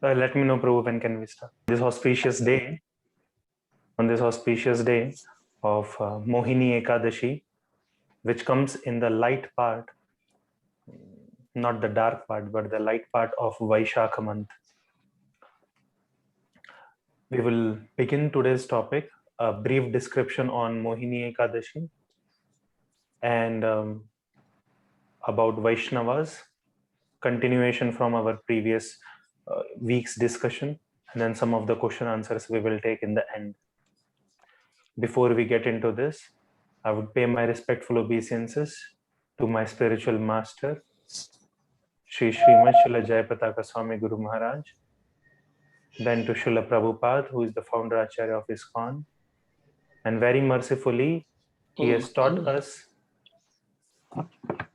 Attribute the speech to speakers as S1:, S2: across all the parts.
S1: Let me know, Prabhu, when can we start? This auspicious day, on this auspicious day of Mohini Ekadashi, which comes in the light part, not the dark part, but the light part of Vaishakha month. We will begin today's topic, a brief description on Mohini Ekadashi and about Vaishnavas, continuation from our previous week's discussion, and then some of the question answers we will take in the end. Before we get into this, I would pay my respectful obeisances to my spiritual master, Sri Srimad Srila Jayapataka Swami Guru Maharaj, then to Srila Prabhupada, who is the founder Acharya of ISKCON, and very mercifully, he has taught us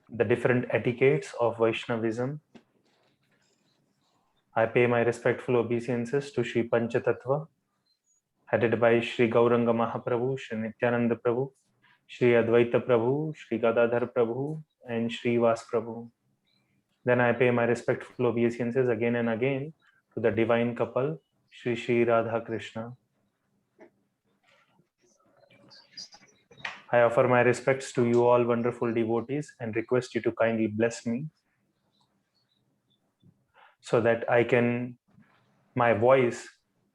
S1: the different etiquettes of Vaishnavism. I pay my respectful obeisances to Sri Panchatattva, headed by Sri Gauranga Mahaprabhu, Sri Nityananda Prabhu, Sri Advaita Prabhu, Sri Gadadhar Prabhu, and Sri Vas Prabhu. Then I pay my respectful obeisances again and again to the divine couple, Sri Sri Radha Krishna. I offer my respects to you all wonderful devotees and request you to kindly bless me so that I can, my voice,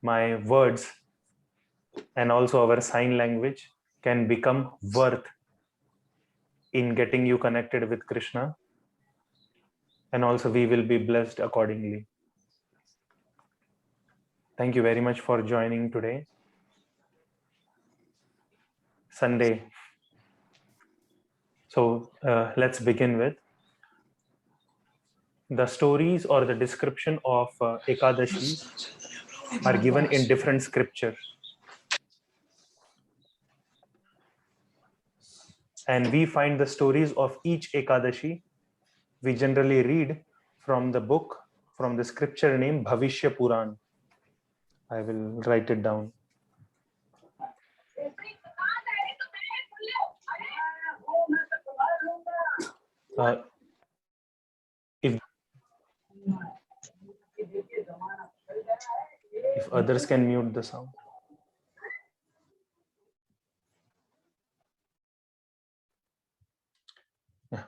S1: my words, and also our sign language can become worth in getting you connected with Krishna, and also we will be blessed accordingly. Thank you very much for joining today, Sunday. So let's begin with the stories or the description of Ekadashi are given in different scriptures. And we find the stories of each Ekadashi. We generally read from the book, from the scripture named Bhavishya Puran. I will write it down. If others can mute the sound. Yeah.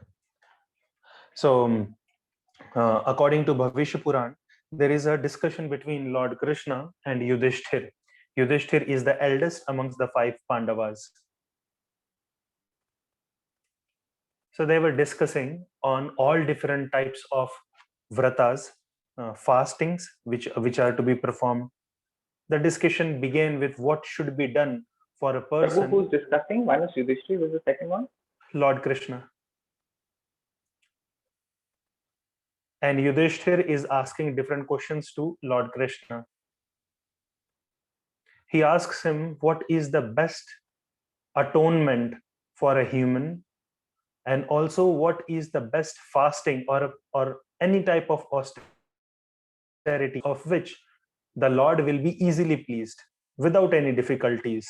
S1: So, according to Bhavishya Puran, there is a discussion between Lord Krishna and Yudhishthir. Yudhishthir is the eldest amongst the 5 Pandavas. So they were discussing on all different types of vratas, fastings, which are to be performed. The discussion began with what should be done for a person.
S2: Who's discussing? One is Yudhishthir, who's the second one?
S1: Lord Krishna. And Yudhishthir is asking different questions to Lord Krishna. He asks him what is the best atonement for a human, and also what is the best fasting or any type of austerity of which the Lord will be easily pleased without any difficulties,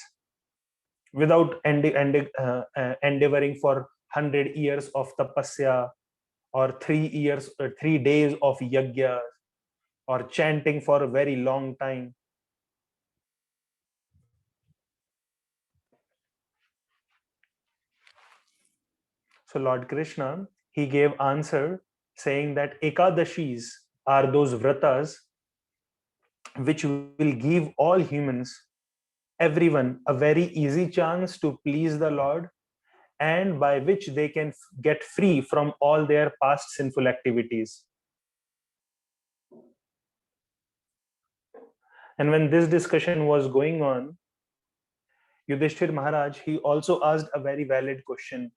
S1: without endeavoring for 100 years of tapasya or 3 days of yajna or chanting for a very long time. So Lord Krishna, he gave answer saying that Ekadashis are those vratas which will give all humans, everyone, a very easy chance to please the Lord, and by which they can get free from all their past sinful activities. And when this discussion was going on, Yudhishthir Maharaj, he also asked a very valid question.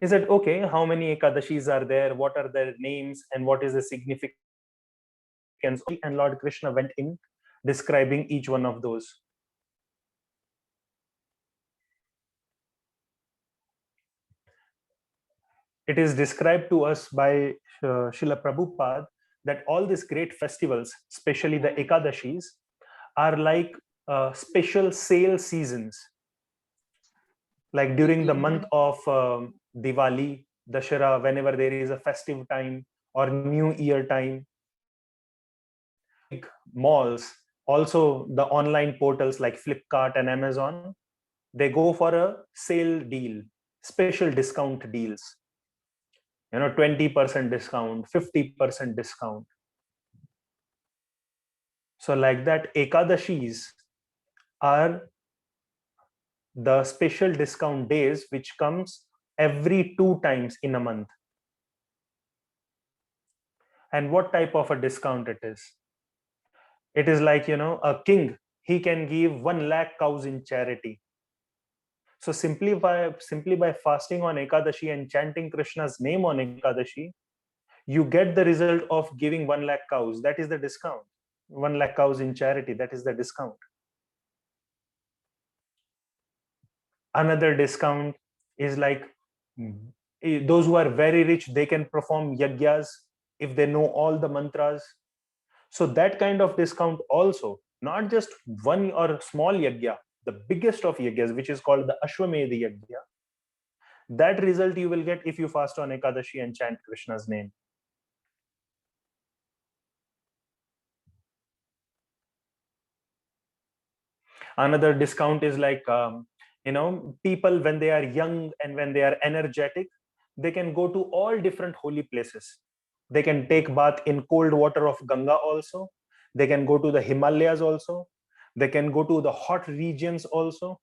S1: He said, okay, how many Ekadashis are there? What are their names? And what is the significance? And Lord Krishna went in describing each one of those. It is described to us by Srila Prabhupada that all these great festivals, especially the Ekadashis, are like special sale seasons. Like during the month of Diwali, Dashara, whenever there is a festive time or New Year time, malls, also the online portals like Flipkart and Amazon, they go for a sale deal, special discount deals. 20% discount, 50% discount. So like that, Ekadashis are the special discount days which comes every 2 times in a month. And what type of a discount it is? It is like, a king, he can give 1 lakh cows in charity. So simply by fasting on Ekadashi and chanting Krishna's name on Ekadashi, you get the result of giving 1 lakh cows. That is the discount. 1 lakh cows in charity, that is the discount. Another discount is like those who are very rich, they can perform yagyas if they know all the mantras. So that kind of discount also, not just one or small yagya, the biggest of yagyas, which is called the Ashwamedh yagya, that result you will get if you fast on Ekadashi and chant Krishna's name. Another discount is like, people when they are young and when they are energetic, they can go to all different holy places. They can take bath in cold water of Ganga also. They can go to the Himalayas also. They can go to the hot regions also.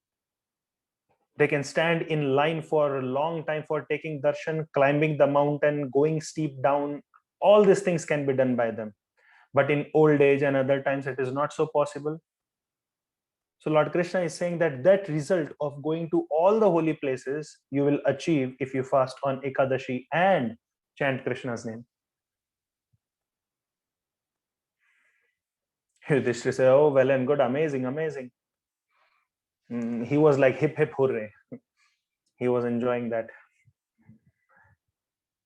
S1: They can stand in line for a long time for taking darshan, climbing the mountain, going steep down. All these things can be done by them. But in old age and other times, it is not so possible. So Lord Krishna is saying that result of going to all the holy places you will achieve if you fast on Ekadashi and chant Krishna's name. Yudhishthira said, "Oh, well and good, amazing, amazing." He was like hip hip hooray. He was enjoying that.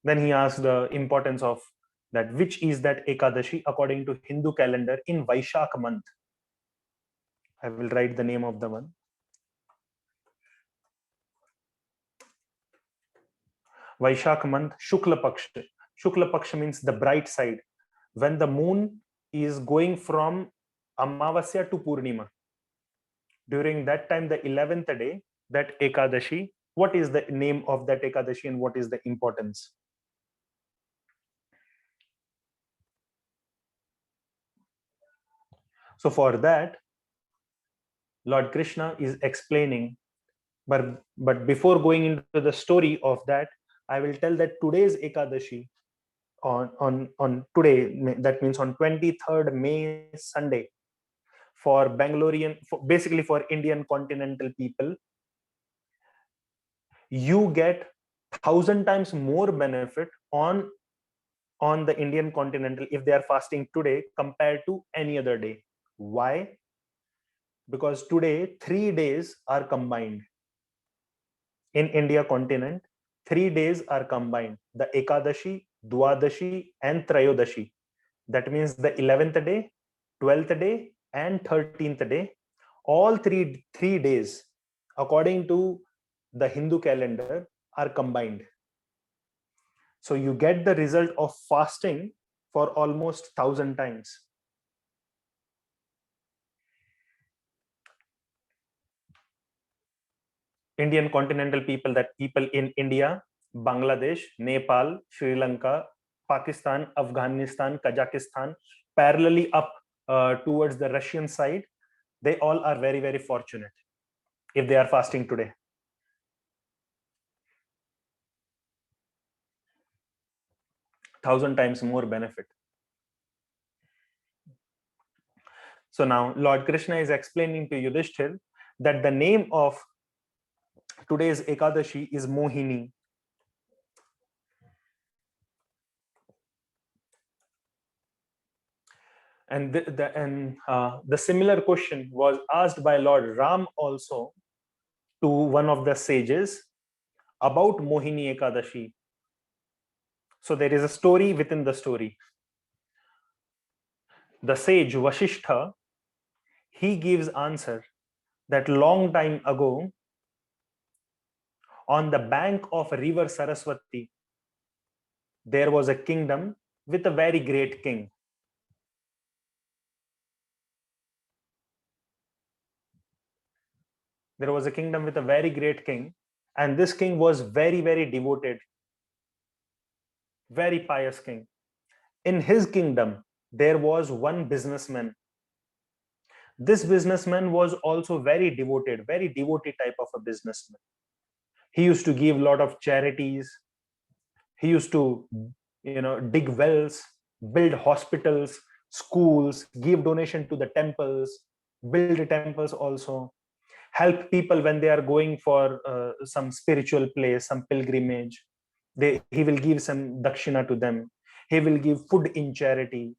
S1: Then he asked the importance of that, which is that Ekadashi according to Hindu calendar in Vaishak month. I will write the name of the one. Vaishak month, Shukla Paksha. Shukla Paksha means the bright side. When the moon is going from Amavasya to Purnima. During that time, the 11th day, that Ekadashi, what is the name of that Ekadashi and what is the importance? So for that, Lord Krishna is explaining, but before going into the story of that, I will tell that today's Ekadashi on today, that means on 23rd May, Sunday, for Bangalorean, basically for Indian continental people, you get 1,000 times more benefit on the Indian continental if they are fasting today compared to any other day. Why? Because today 3 days are combined. In India continent, 3 days are combined: the Ekadashi, Dwadashi and Trayodashi. That means the 11th day, 12th day and 13th day. All three days according to the Hindu calendar are combined. So you get the result of fasting for almost 1,000 times. Indian continental people, that people in India, Bangladesh, Nepal, Sri Lanka, Pakistan, Afghanistan, Kazakhstan, parallelly up towards the Russian side, they all are very, very fortunate if they are fasting today. Thousand times more benefit. So now Lord Krishna is explaining to Yudhishthir that the name of today's Ekadashi is Mohini. And the similar question was asked by Lord Ram also to one of the sages about Mohini Ekadashi. So there is a story within the story. The sage Vasishtha, he gives answer that long time ago, on the bank of river Saraswati, there was a kingdom with a very great king. There was a kingdom with a very great king, and this king was very, very devoted, very pious king. In his kingdom, there was one businessman. This businessman was also very devoted type of a businessman. He used to give a lot of charities. He used to, dig wells, build hospitals, schools, give donation to the temples, build temples also, help people when they are going for some spiritual place, some pilgrimage. He will give some dakshina to them. He will give food in charity.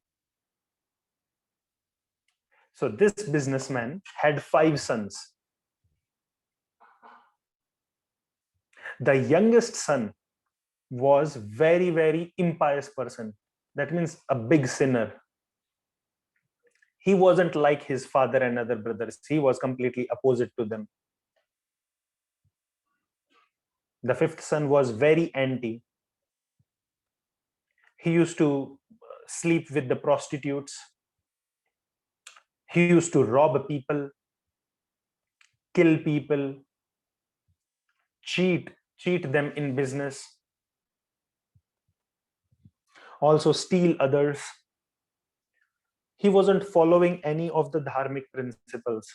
S1: So this businessman had 5 sons. The youngest son was very, very impious person. That means a big sinner. He wasn't like his father and other brothers. He was completely opposite to them. The fifth son was very anti. He used to sleep with the prostitutes. He used to rob people, kill people, cheat them in business, also steal others. He wasn't following any of the dharmic principles.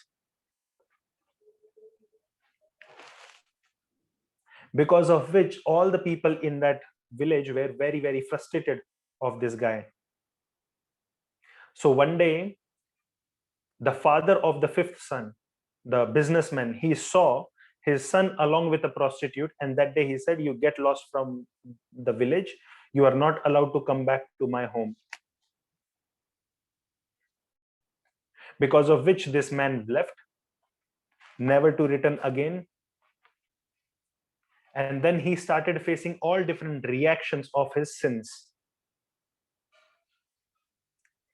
S1: Because of which all the people in that village were very, very frustrated of this guy. So one day, the father of the fifth son, the businessman, he saw his son along with a prostitute, and that day he said, "You get lost from the village. You are not allowed to come back to my home." Because of which this man left, never to return again. And then he started facing all different reactions of his sins.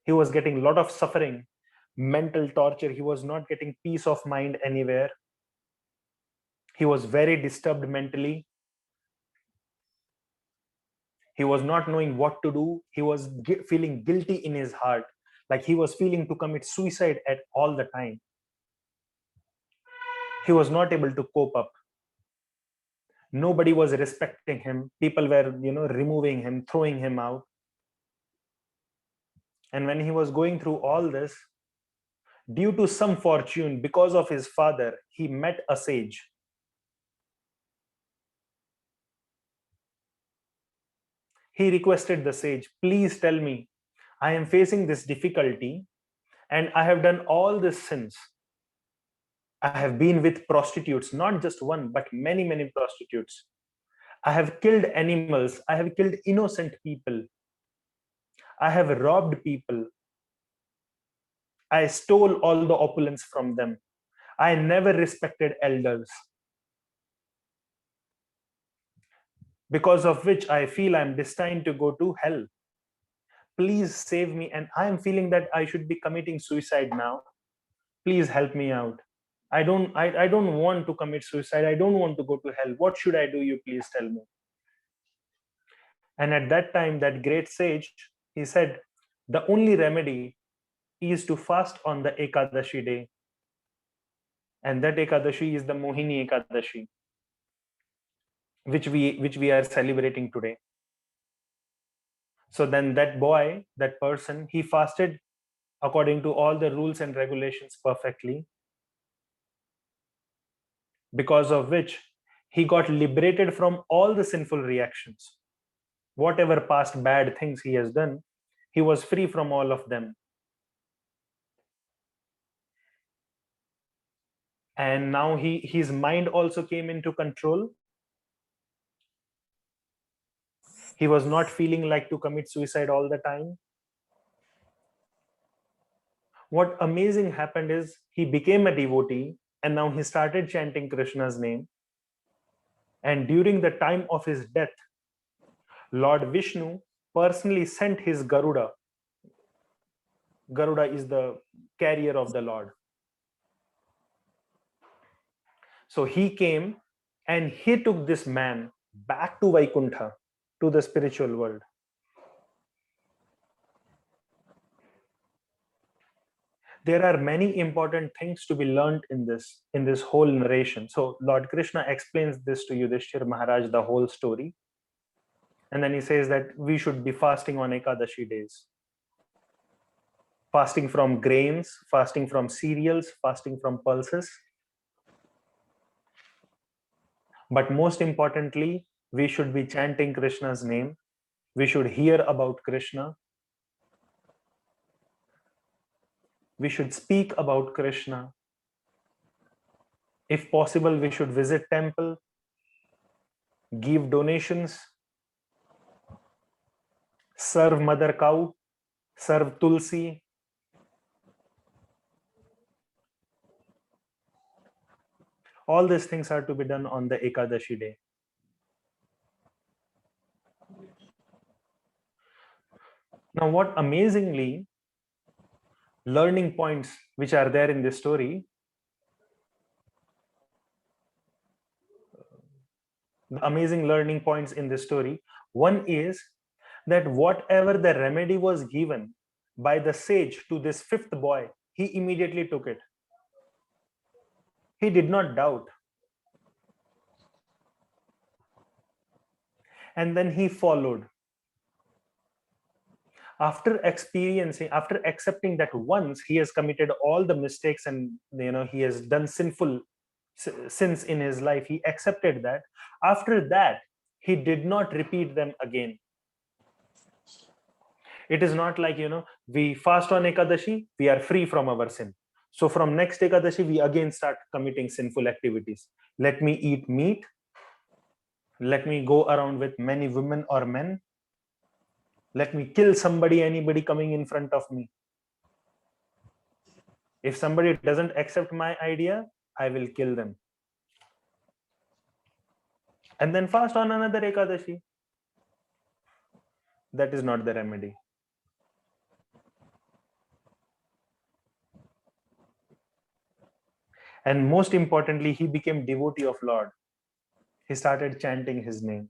S1: He was getting a lot of suffering, mental torture. He was not getting peace of mind anywhere. He was very disturbed mentally. He was not knowing what to do. He was feeling guilty in his heart, like he was feeling to commit suicide at all the time. He was not able to cope up. Nobody was respecting him. People were, removing him, throwing him out. And when he was going through all this, due to some fortune, because of his father, he met a sage. He requested the sage, "Please tell me, I am facing this difficulty and I have done all these sins. I have been with prostitutes, not just one, but many, many prostitutes. I have killed animals. I have killed innocent people. I have robbed people. I stole all the opulence from them. I never respected elders. Because of which I feel I'm destined to go to hell. Please save me. And I am feeling that I should be committing suicide now. Please help me out. I don't want to commit suicide. I don't want to go to hell. What should I do? You please tell me." And at that time, that great sage, he said, the only remedy is to fast on the Ekadashi day. And that Ekadashi is the Mohini Ekadashi, which we are celebrating today. So then that boy, that person, he fasted according to all the rules and regulations perfectly, because of which he got liberated from all the sinful reactions. Whatever past bad things he has done, he was free from all of them. And now his mind also came into control. He was not feeling like to commit suicide all the time. What amazing happened is he became a devotee, and now he started chanting Krishna's name. And during the time of his death, Lord Vishnu personally sent his Garuda. Garuda is the carrier of the Lord. So he came and he took this man back to Vaikuntha, to the spiritual world. there are many important things to be learned in this whole narration. So Lord Krishna explains this to Yudhishthir Maharaj, the whole story, and then he says that we should be fasting on Ekadashi days, fasting from grains, fasting from cereals, fasting from pulses. But most importantly, we should be chanting Krishna's name. We should hear about Krishna. We should speak about Krishna. If possible, we should visit temple, give donations, serve mother cow, serve tulsi. All these things are to be done on the Ekadashi day. Now, what amazingly learning points which are there in this story, the amazing learning points in this story, one is that whatever the remedy was given by the sage to this fifth boy, he immediately took it. He did not doubt. And then he followed. After experiencing, after accepting that once he has committed all the mistakes and he has done sinful sins in his life, he accepted that. After that, he did not repeat them again. It is not like we fast on Ekadashi, we are free from our sin. So from next Ekadashi, we again start committing sinful activities. Let me eat meat. Let me go around with many women or men. Let me kill somebody, anybody coming in front of me. If somebody doesn't accept my idea, I will kill them. And then fast on another Ekadashi. That is not the remedy. And most importantly, he became devotee of Lord. He started chanting his names.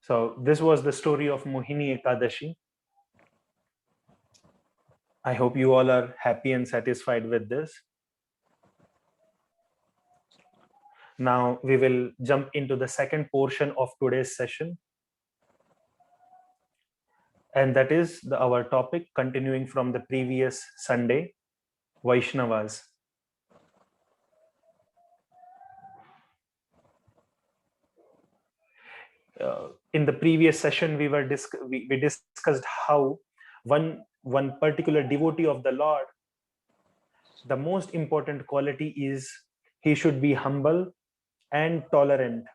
S1: So this was the story of Mohini Ekadashi. I hope you all are happy and satisfied with this. Now we will jump into the second portion of today's session. And that is our topic continuing from the previous Sunday, Vaishnavas. In the previous session, we discussed how one particular devotee of the Lord, the most important quality is he should be humble and tolerant.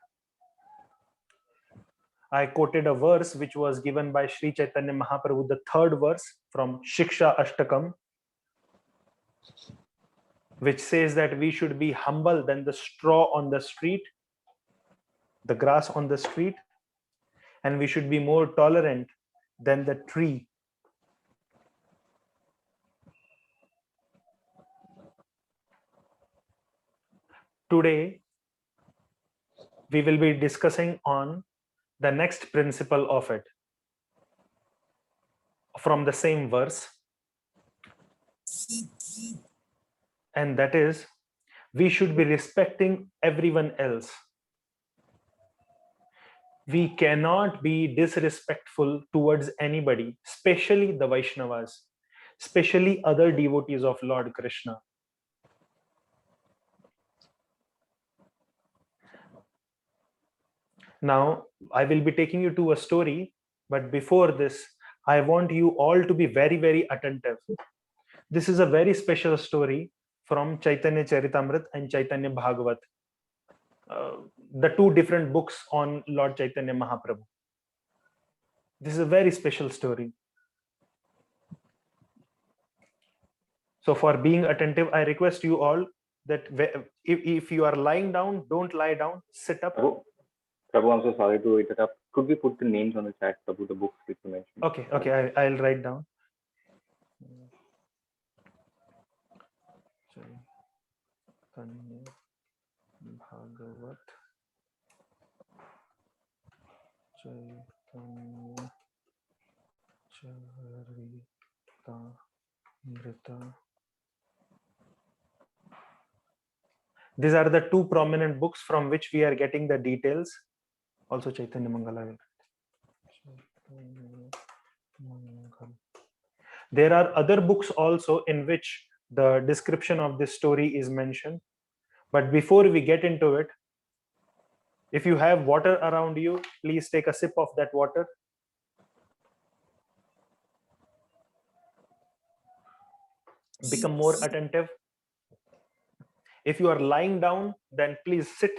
S1: I quoted a verse which was given by Sri Chaitanya Mahaprabhu, the third verse from Shiksha Ashtakam, which says that we should be humble than the straw on the street, the grass on the street, and we should be more tolerant than the tree. Today, we will be discussing on the next principle of it from the same verse, and that is we should be respecting everyone else. We cannot be disrespectful towards anybody, especially the Vaishnavas, especially other devotees of Lord Krishna. Now, I will be taking you to a story, but before this, I want you all to be very, very attentive. This is a very special story from Chaitanya Charitamrita and Chaitanya Bhagavat, the two different books on Lord Chaitanya Mahaprabhu. This is a very special story. So for being attentive, I request you all that if you are lying down, don't lie down, sit up.
S2: Prabhu, I'm so sorry to interrupt. Could we put the names on the chat, Prabhu, the books which you mentioned?
S1: Okay, I'll write down. Chaitanya Bhagavat, Chaitanya These are the two prominent books from which we are getting the details. Also Chaitanya Mangala. There are other books also in which the description of this story is mentioned. But before we get into it, if you have water around you, please take a sip of that water. Become more attentive. If you are lying down, then please sit.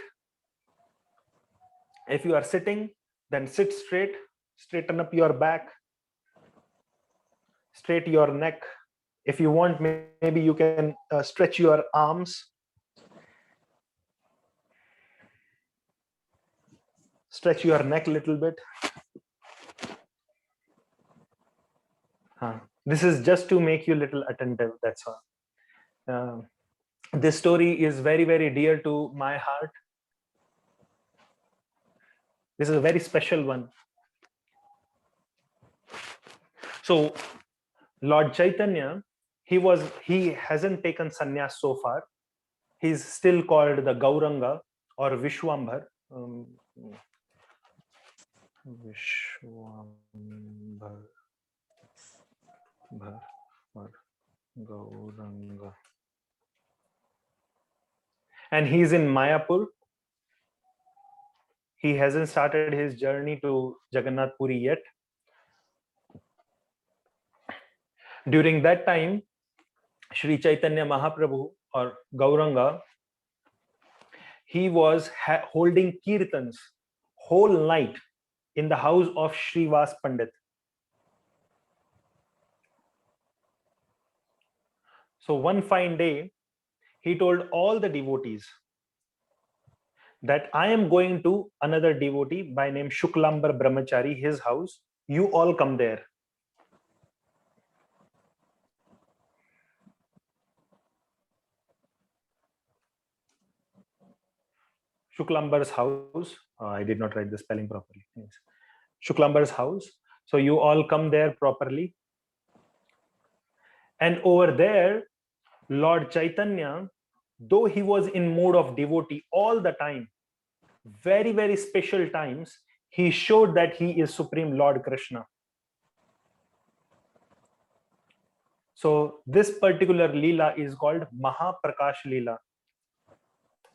S1: If you are sitting, then sit straight, straighten up your back, straight your neck. If you want, maybe you can stretch your arms. Stretch your neck a little bit. This is just to make you a little attentive, that's all. This story is very, very dear to my heart. This is a very special one. So Lord Chaitanya, he hasn't taken sannyas so far. He's still called the Gauranga or Vishwambhar. Vishwambhar Gauranga. And he's in Mayapur. He hasn't started his journey to Jagannath Puri yet. During that time, Sri Chaitanya Mahaprabhu or Gauranga, he was holding kirtans whole night in the house of Srivas Pandit. So one fine day, he told all the devotees that I am going to another devotee by name Shuklambar Brahmachari, his house. You all come there. Shuklambar's house. I did not write the spelling properly. Yes. Shuklambar's house. So you all come there properly. And over there, Lord Chaitanya, though he was in mode of devotee all the time, very, very special times, he showed that he is Supreme Lord Krishna. So this particular Leela is called Mahaprakash Leela.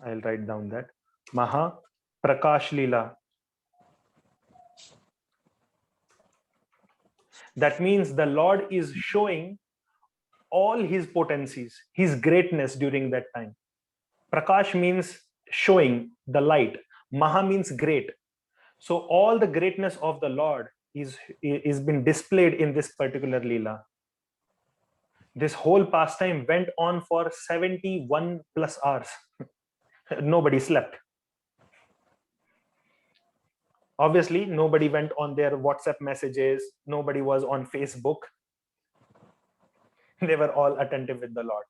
S1: I'll write down that. Mahaprakash Leela. That means the Lord is showing all his potencies, his greatness during that time. Prakash means showing the light. Maha means great. So all the greatness of the Lord is been displayed in this particular Leela. This whole pastime went on for 71 plus hours. Nobody slept. Obviously, nobody went on their WhatsApp messages. Nobody was on Facebook. They were all attentive with the Lord.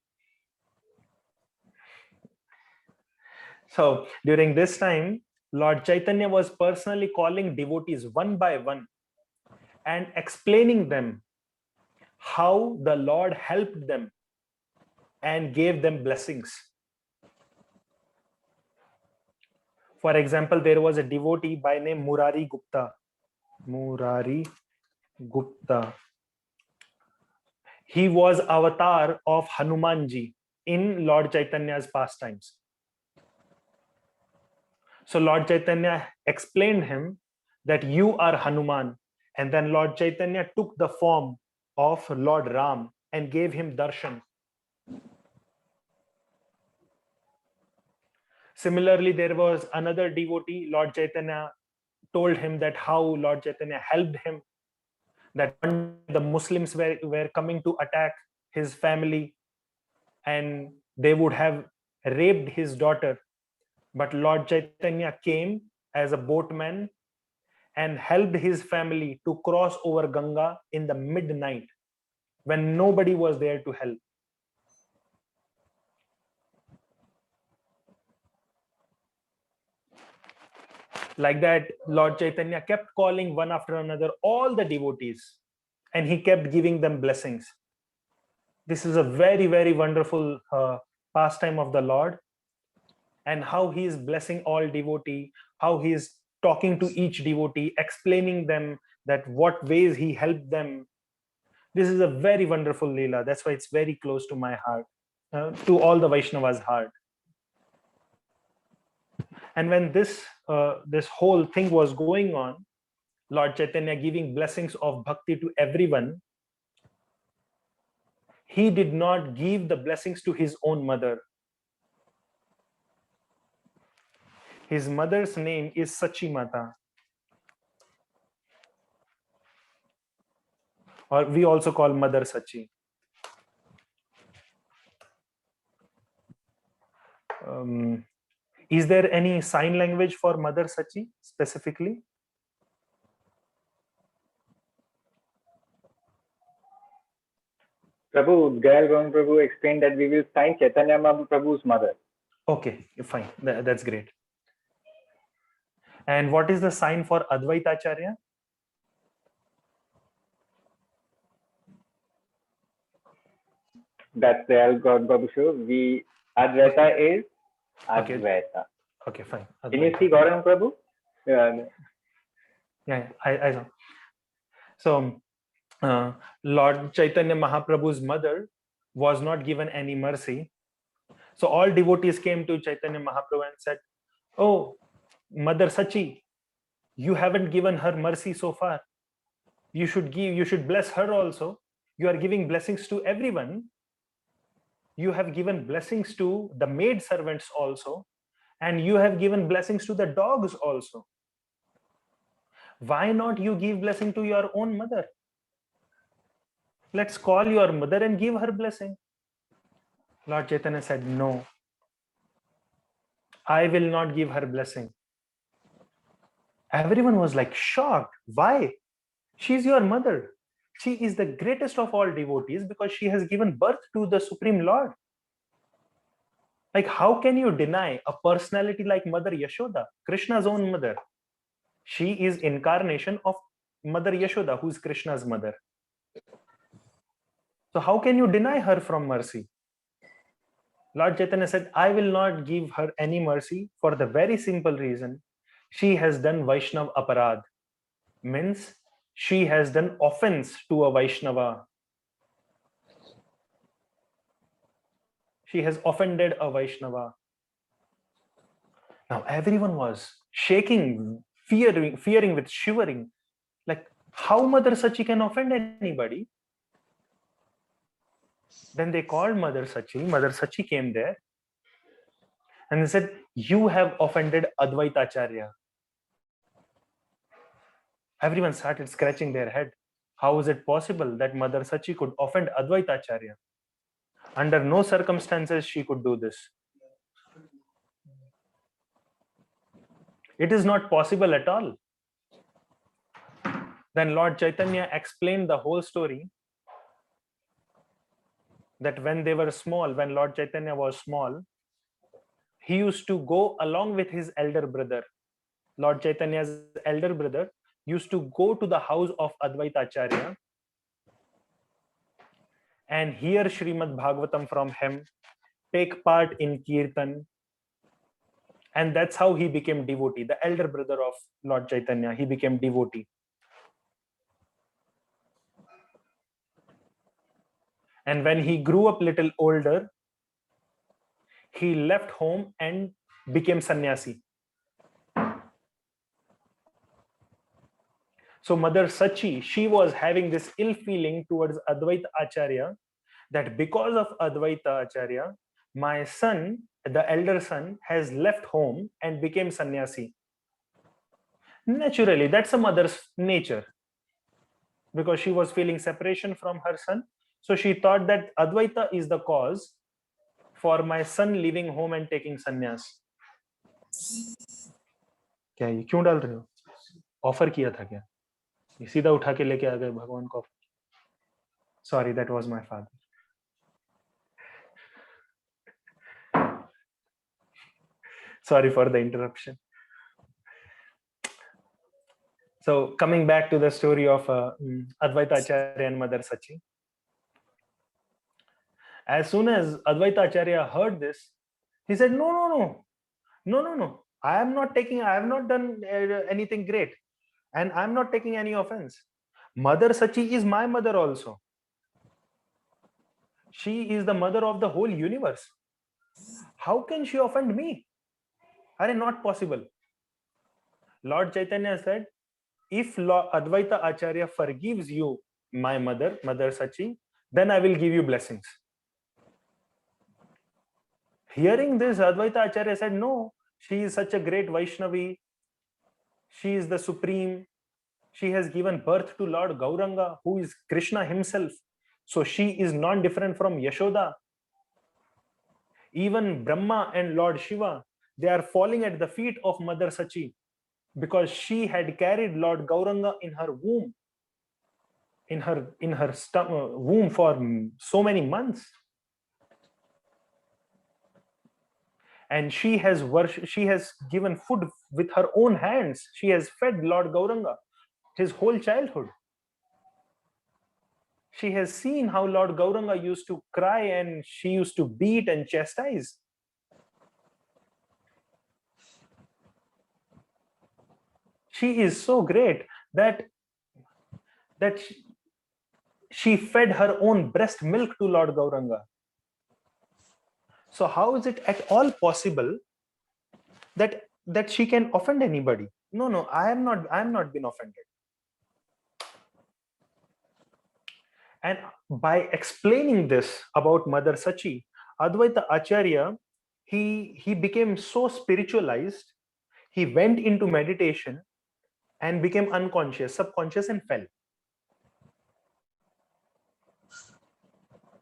S1: So during this time, Lord Chaitanya was personally calling devotees one by one and explaining them how the Lord helped them and gave them blessings. For example, there was a devotee by name Murari Gupta. Murari Gupta. He was avatar of Hanumanji in Lord Chaitanya's pastimes. So Lord Chaitanya explained him that you are Hanuman. And then Lord Chaitanya took the form of Lord Ram and gave him darshan. Similarly, there was another devotee, Lord Chaitanya told him that how Lord Chaitanya helped him, that when the Muslims were coming to attack his family and they would have raped his daughter. But Lord Chaitanya came as a boatman and helped his family to cross over Ganga in the midnight when nobody was there to help. Like that, Lord Chaitanya kept calling one after another all the devotees and he kept giving them blessings. This is a very, very wonderful pastime of the Lord, and how he is blessing all devotee, how he is talking to each devotee, explaining them that what ways he helped them. This is a very wonderful Leela. That's why it's very close to my heart, to all the Vaishnavas' heart. And when this whole thing was going on, Lord Chaitanya giving blessings of bhakti to everyone, he did not give the blessings to his own mother. His mother's name is Sachi Mata, or we also call Mother Sachi. Is there any sign language for Mother Sachi specifically?
S2: Prabhu, Gayal Gaon Prabhu explained that we will sign Chaitanya Mahaprabhu's mother.
S1: Okay, fine. That's great. And what is the sign for Advaita Acharya?
S2: That's the Gayal Gaon Prabhu show. Advaita is Advaita.
S1: Okay, fine. Advaita.
S2: Can you see Gaurang Prabhu?
S1: Yeah, I know. So, Lord Chaitanya Mahaprabhu's mother was not given any mercy. So all devotees came to Chaitanya Mahaprabhu and said, "Oh, Mother Sachi, you haven't given her mercy so far. You should bless her also. You are giving blessings to everyone. You have given blessings to the maid servants also, and you have given blessings to the dogs also. Why not you give blessing to your own mother? Let's call your mother and give her blessing." Lord Chaitanya said, "No, I will not give her blessing." Everyone was like shocked. Why? She's your mother. She is the greatest of all devotees because she has given birth to the Supreme Lord. Like, how can you deny a personality like Mother Yashoda, Krishna's own mother? She is incarnation of Mother Yashoda, who is Krishna's mother. So how can you deny her from mercy? Lord Chaitanya said, I will not give her any mercy for the very simple reason she has done Vaishnav aparad. Means she has done offense to a Vaishnava. She has offended a Vaishnava. Now everyone was shaking, fearing with shivering. Like, how Mother Sachi can offend anybody? Then they called Mother Sachi. Mother Sachi came there and they said, "You have offended Advaita Acharya." Everyone started scratching their head. How is it possible that Mother Sachi could offend Advaita Acharya? Under no circumstances she could do this. It is not possible at all. Then Lord Chaitanya explained the whole story, that when they were small, when Lord Chaitanya was small, he used to go along with his elder brother. Lord Chaitanya's elder brother used to go to the house of Advaita Acharya and hear Srimad Bhagavatam from him, take part in Kirtan. And that's how he became devotee. The elder brother of Lord Chaitanya, he became devotee. And when he grew up little older, he left home and became sannyasi. So Mother Sachi, she was having this ill feeling towards Advaita Acharya, that because of Advaita Acharya, my son, the elder son, has left home and became sannyasi. Naturally, that's a mother's nature, because she was feeling separation from her son. So she thought that Advaita is the cause for my son leaving home and taking sannyas. क्या ये क्यों डाल रहे हो? Offer किया था क्या? ये सीधा उठा के लेके आ गए भगवान को. Sorry, that was my father. Sorry for the interruption. So coming back to the story of Advaita Acharya and Mother Sachi. As soon as Advaita Acharya heard this, he said, no, no, no, no, no, no. I have not done anything great. And I'm not taking any offense. Mother Sachi is my mother also. She is the mother of the whole universe. How can she offend me? Are not possible. Lord Chaitanya said, if Advaita Acharya forgives you, my mother, Mother Sachi, then I will give you blessings. Hearing this, Advaita Acharya said, no, she is such a great Vaishnavi. She is the supreme. She has given birth to Lord Gauranga, who is Krishna himself. So she is not different from Yashoda. Even Brahma and Lord Shiva, they are falling at the feet of Mother Sachi because she had carried Lord Gauranga in her womb, in her womb for so many months. And she has given food with her own hands. She has fed Lord Gauranga his whole childhood. She has seen how Lord Gauranga used to cry and she used to beat and chastise. She is so great that she fed her own breast milk to Lord Gauranga. So how is it at all possible that she can offend anybody? No, I am not been offended. And by explaining this about Mother Sachi, Advaita Acharya, he became so spiritualized, he went into meditation and became unconscious, subconscious, and fell.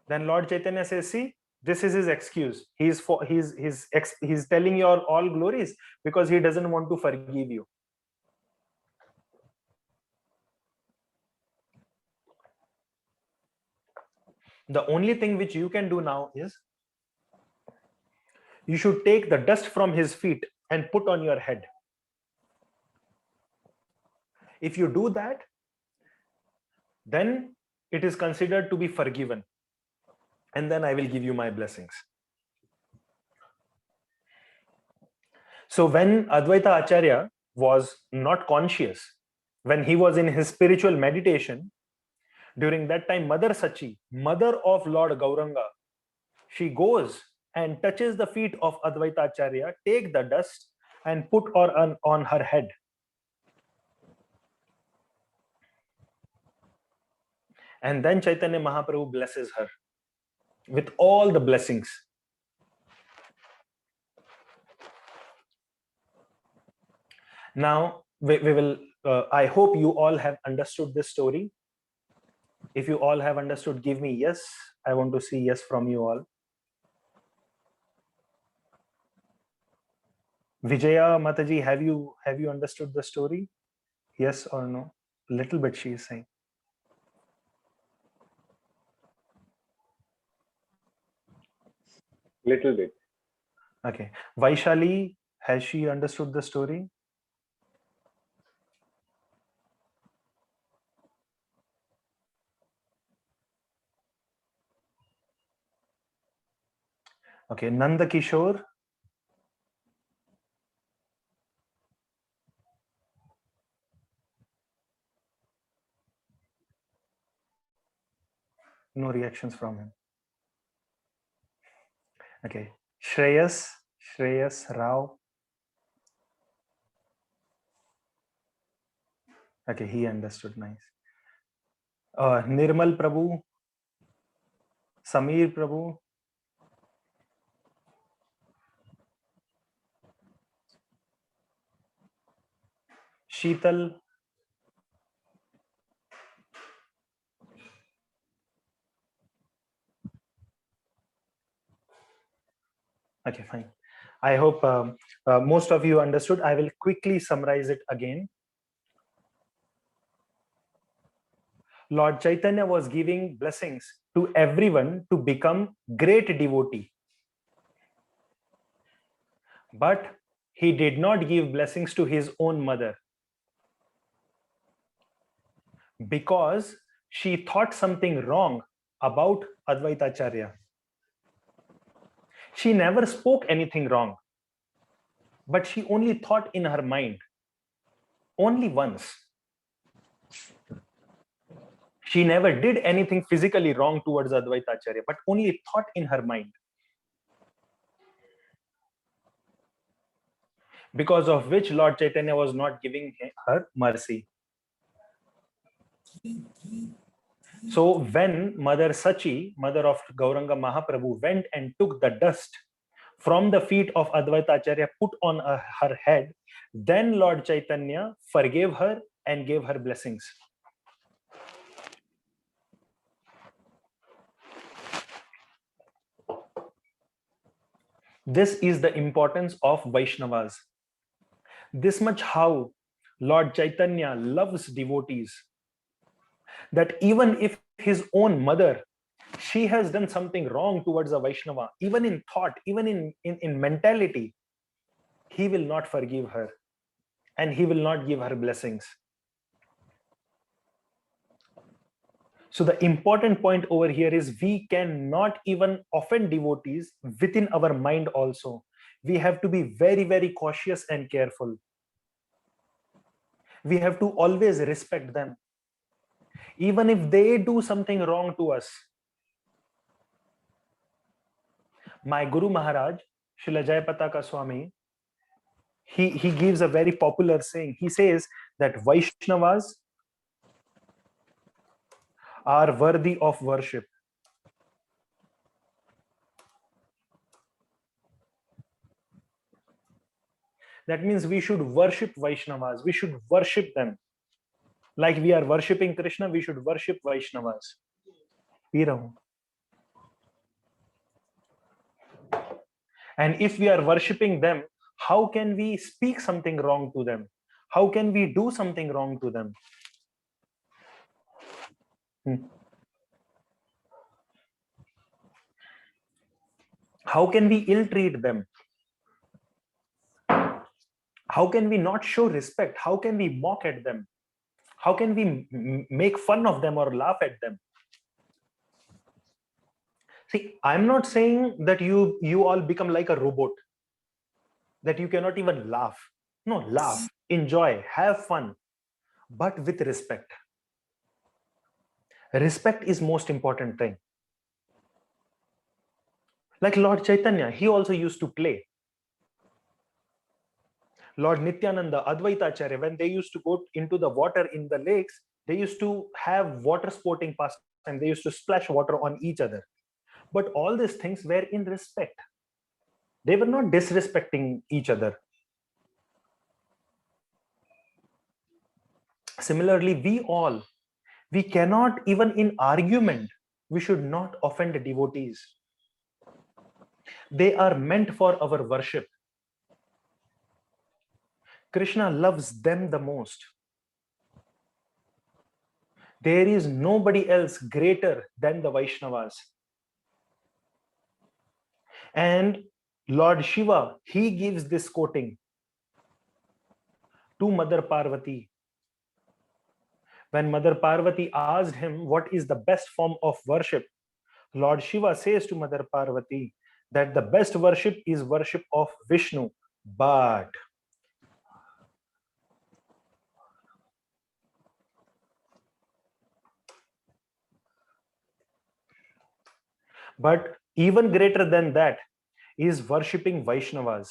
S1: Then Lord Chaitanya says, see, this is his excuse. He's telling you all glories because he doesn't want to forgive you. The only thing which you can do now is you should take the dust from his feet and put on your head. If you do that, then it is considered to be forgiven. And then I will give you my blessings. So when Advaita Acharya was not conscious, when he was in his spiritual meditation, during that time, Mother Sachi, mother of Lord Gauranga, she goes and touches the feet of Advaita Acharya, take the dust and put on her head. And then Chaitanya Mahaprabhu blesses her with all the blessings. Now, we will, I hope you all have understood this story. If you all have understood, give me yes. I want to see yes from you all. Vijaya Mataji, have you understood the story? Yes or no? Little bit, she is saying.
S2: Little bit.
S1: Okay. Vaishali, has she understood the story? Okay. Nanda Kishore. No reactions from him. Okay. Shreyas Rao. Okay, he understood. Nice. Nirmal Prabhu. Samir Prabhu. Sheetal. Okay, fine. I hope most of you understood. I will quickly summarize it again. Lord Chaitanya was giving blessings to everyone to become great devotee. But he did not give blessings to his own mother. because she thought something wrong about Advaita Acharya. She never spoke anything wrong, but she only thought in her mind. Only once. She never did anything physically wrong towards Advaita Acharya, but only thought in her mind. Because of which Lord Chaitanya was not giving her mercy. So when Mother Sachi, mother of Gauranga Mahaprabhu, went and took the dust from the feet of Advaita Acharya, put on her head, then Lord Chaitanya forgave her and gave her blessings. This is the importance of Vaishnavas. This much how Lord Chaitanya loves devotees, that even if his own mother, she has done something wrong towards a Vaishnava, even in thought, even in mentality, he will not forgive her and he will not give her blessings. So the important point over here is we cannot even offend devotees within our mind also. We have to be very, very cautious and careful. We have to always respect them. Even if they do something wrong to us. My Guru Maharaj, Srila Jayapataka Swami, he gives a very popular saying. He says that Vaishnavas are worthy of worship. That means we should worship Vaishnavas. We should worship them. Like we are worshipping Krishna, we should worship Vaishnavas. And if we are worshipping them, how can we speak something wrong to them? How can we do something wrong to them? How can we ill-treat them? How can we not show respect? How can we mock at them? How can we make fun of them or laugh at them? See, I'm not saying that you all become like a robot, that you cannot even laugh. No, laugh, enjoy, have fun, but with respect. Respect is most important thing. Like Lord Chaitanya, he also used to play. Lord Nityananda, Advaita Acharya, when they used to go into the water in the lakes, they used to have water sporting pastime. They used to splash water on each other. But all these things were in respect. They were not disrespecting each other. Similarly, we cannot, even in argument, we should not offend devotees. They are meant for our worship. Krishna loves them the most. There is nobody else greater than the Vaishnavas. And Lord Shiva, he gives this quoting to Mother Parvati. When Mother Parvati asked him what is the best form of worship, Lord Shiva says to Mother Parvati that the best worship is worship of Vishnu. But even greater than that is worshipping Vaishnavas.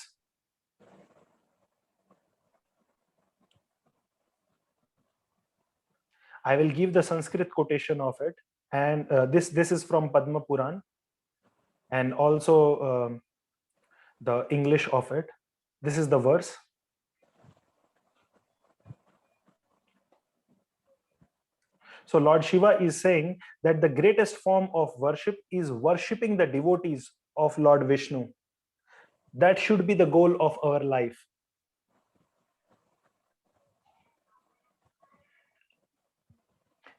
S1: I will give the Sanskrit quotation of it, and this is from Padma Puran, and also the English of it. This is the verse. So Lord Shiva is saying that the greatest form of worship is worshipping the devotees of Lord Vishnu. That should be the goal of our life.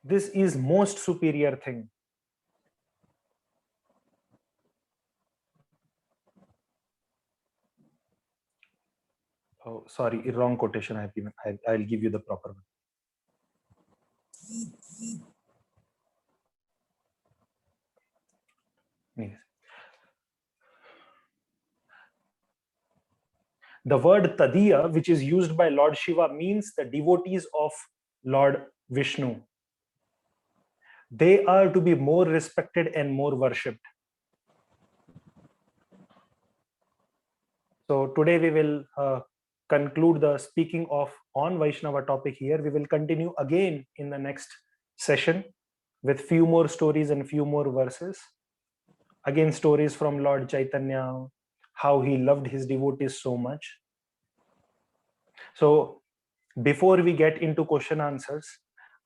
S1: This is most superior thing. Oh, sorry, wrong quotation I have given. I'll give you the proper one. Yes. The word Tadiya, which is used by Lord Shiva, means the devotees of Lord Vishnu. They are to be more respected and more worshipped. So today we will conclude the speaking of on Vaishnava topic here. We will continue again in the next session with few more stories and few more verses. Again, stories from Lord Chaitanya, how he loved his devotees so much. So before we get into question answers,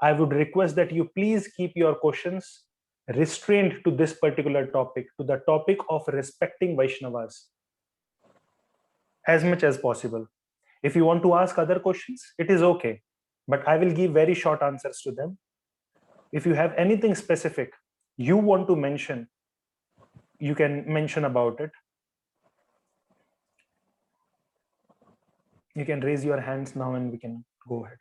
S1: I would request that you please keep your questions restrained to this particular topic, to the topic of respecting Vaishnavas as much as possible. If you want to ask other questions, it is okay, but I will give very short answers to them. If you have anything specific you want to mention, you can mention about it. You can raise your hands now and we can go ahead.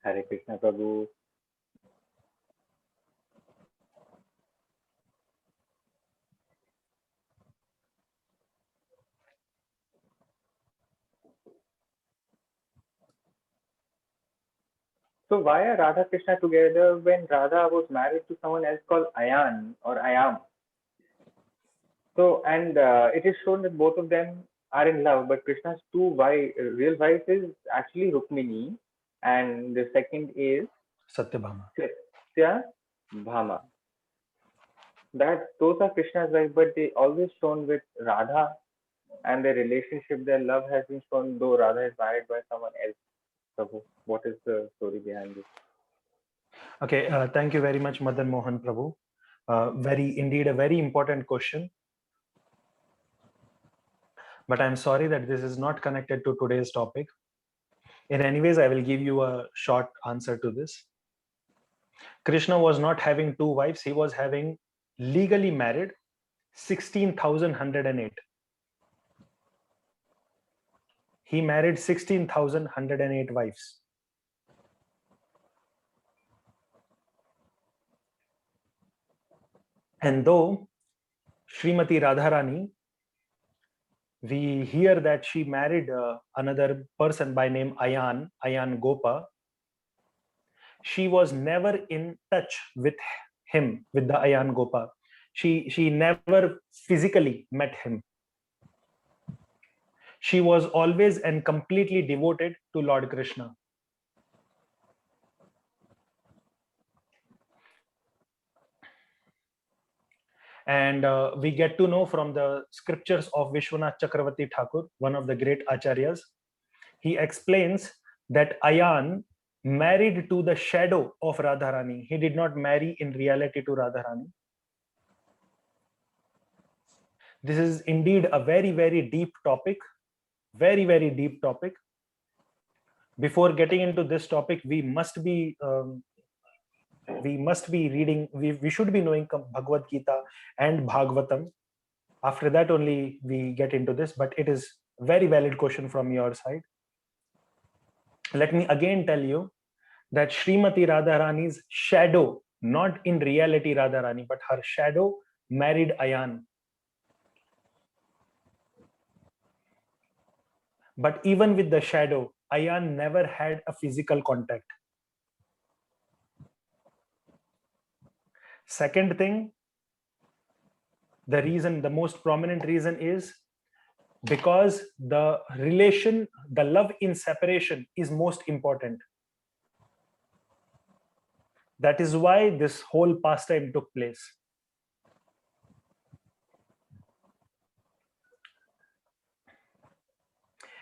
S2: Hare Krishna Prabhu. So why are Radha Krishna together when Radha was married to someone else called Ayan or Ayam? So, and it is shown that both of them are in love, but Krishna's real wife is actually Rukmini, and the second is
S1: Satyabhama.
S2: Satyabhama. That those are Krishna's wife, but they always shown with Radha, and their relationship, their love has been shown though Radha is married by someone else. Prabhu, what is the story behind this?
S1: Okay, thank you very much, Madan Mohan Prabhu. Indeed a very important question. But I'm sorry that this is not connected to today's topic. In any ways, I will give you a short answer to this. Krishna was not having two wives, he was having legally married 16,108. He married 16,108 wives. And though Srimati Radharani, we hear that she married another person by name Ayan Gopa, she was never in touch with him, with the Ayan Gopa. She never physically met him. She was always and completely devoted to Lord Krishna. And we get to know from the scriptures of Vishwanath Chakravarti Thakur, one of the great acharyas. He explains that Ayan married to the shadow of Radharani. He did not marry in reality to Radharani. This is indeed a very, very deep topic. Very, very deep topic. Before getting into this topic, we must be reading, we should be knowing Bhagavad Gita and Bhagavatam. After that only we get into this, but it is very valid question from your side. Let me again tell you that Srimati Radharani's shadow, not in reality Radharani, but her shadow married Ayan. But even with the shadow, Ayan never had a physical contact. Second thing, the most prominent reason is because the relation, the love in separation is most important. That is why this whole pastime took place.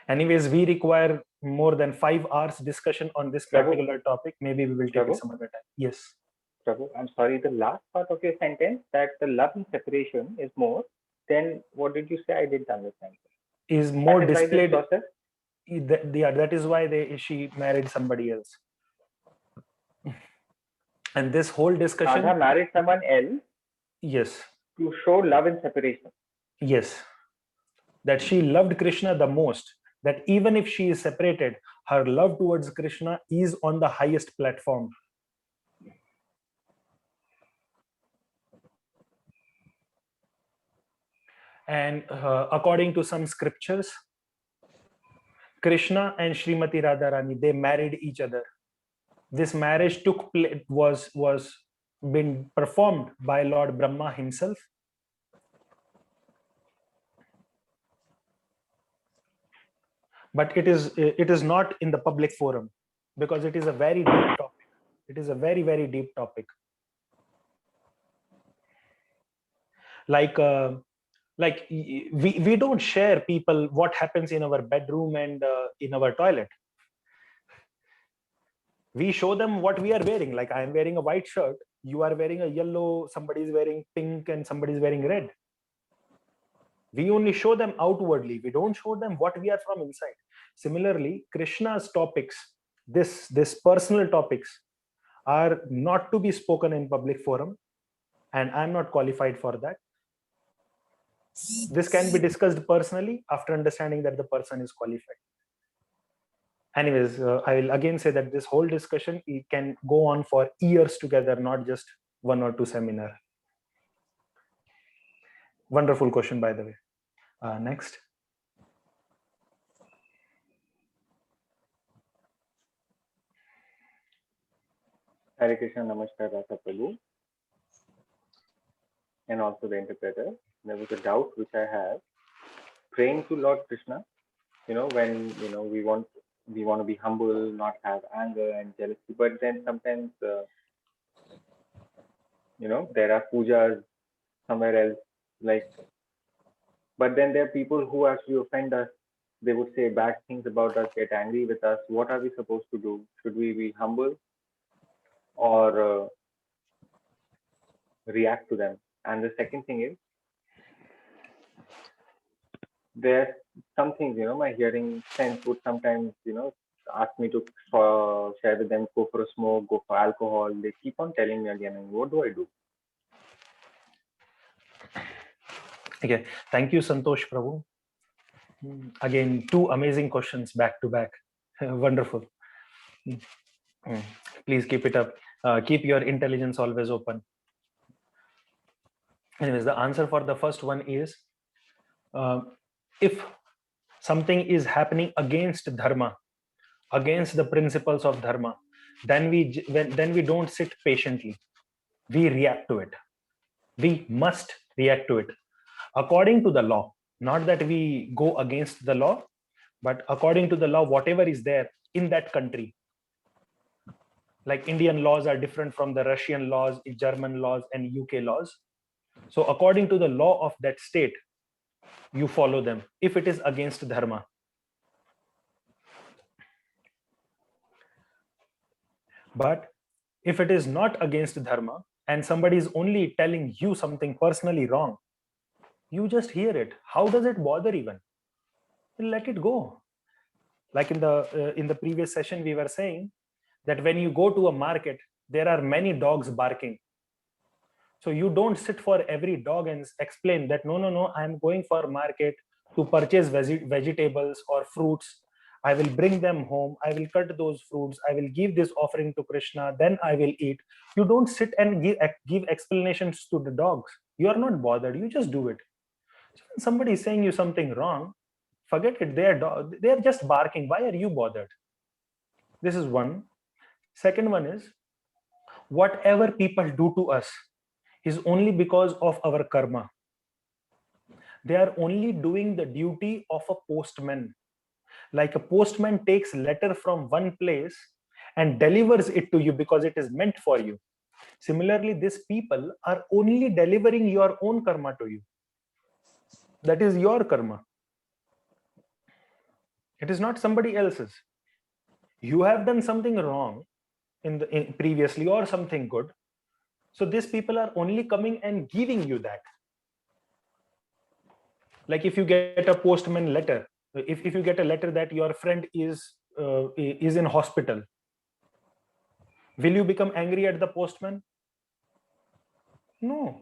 S1: Anyways, we require more than 5 hours discussion on this particular topic. Maybe we will take it some other time. Yes.
S2: Prabhu, I'm sorry, the last part of your sentence, that the love in separation is more, then what did you say? I didn't understand.
S1: Is more
S2: That is why this
S1: displayed.
S2: process.
S1: Yeah, that is why she married somebody else. And this whole discussion.
S2: Radha married someone else.
S1: Yes.
S2: To show love in separation.
S1: Yes. That she loved Krishna the most. That even if she is separated, her love towards Krishna is on the highest platform. And according to some scriptures, Krishna and Srimati Radharani, they married each other. This marriage was been performed by Lord Brahma himself. But it is not in the public forum, because it is a very deep topic. It is a very, very deep topic. Like we don't share people what happens in our bedroom and in our toilet. We show them what we are wearing. Like, I am wearing a white shirt, you are wearing a yellow, somebody is wearing pink, and somebody is wearing red. We only show them outwardly. We don't show them what we are from inside. Similarly, Krishna's topics, this personal topics, are not to be spoken in public forum, and I'm not qualified for that. This can be discussed personally after understanding that the person is qualified. Anyways, I will again say that this whole discussion, it can go on for years together, not just 1 or 2 seminar. Wonderful question, by the way. Next.
S2: Hare Krishna, Namaskar, Rasa Prabhu, and also the interpreter. There was a doubt which I have. Praying to Lord Krishna, when we want to be humble, not have anger and jealousy, but then sometimes there are pujas somewhere else, like, but then there are people who actually offend us. They would say bad things about us, get angry with us. What are we supposed to do? Should we be humble or react to them? And the second thing is, there's some things, my hearing sense would sometimes, ask me to share with them, go for a smoke, go for alcohol. They keep on telling me again, and what do I do?
S1: Okay, thank you, Santosh Prabhu. Again, 2 amazing questions back to back. Wonderful. Please keep it up. Keep your intelligence always open. Anyways, the answer for the first one is, if something is happening against dharma, against the principles of dharma, then we don't sit patiently. We react to it. We must react to it according to the law. Not that we go against the law, but according to the law, whatever is there in that country. Like, Indian laws are different from the Russian laws, German laws, and UK laws. So according to the law of that state, you follow them if it is against dharma. But if it is not against dharma and somebody is only telling you something personally wrong, you just hear it. How does it bother even? Let it go. Like in the previous session, we were saying that when you go to a market, there are many dogs barking. So you don't sit for every dog and explain that, no, I'm going for market to purchase vegetables or fruits. I will bring them home. I will cut those fruits. I will give this offering to Krishna. Then I will eat. You don't sit and give explanations to the dogs. You are not bothered. You just do it. So when somebody is saying you something wrong, forget it. They are just barking. Why are you bothered? This is one. Second one is, whatever people do to us is only because of our karma. They are only doing the duty of a postman. Like, a postman takes letter from one place and delivers it to you because it is meant for you. Similarly, these people are only delivering your own karma to you. That is your karma. It is not somebody else's. You have done something wrong in previously, or something good. So these people are only coming and giving you that. Like if you get a postman letter, if you get a letter that your friend is in hospital, will you become angry at the postman? No.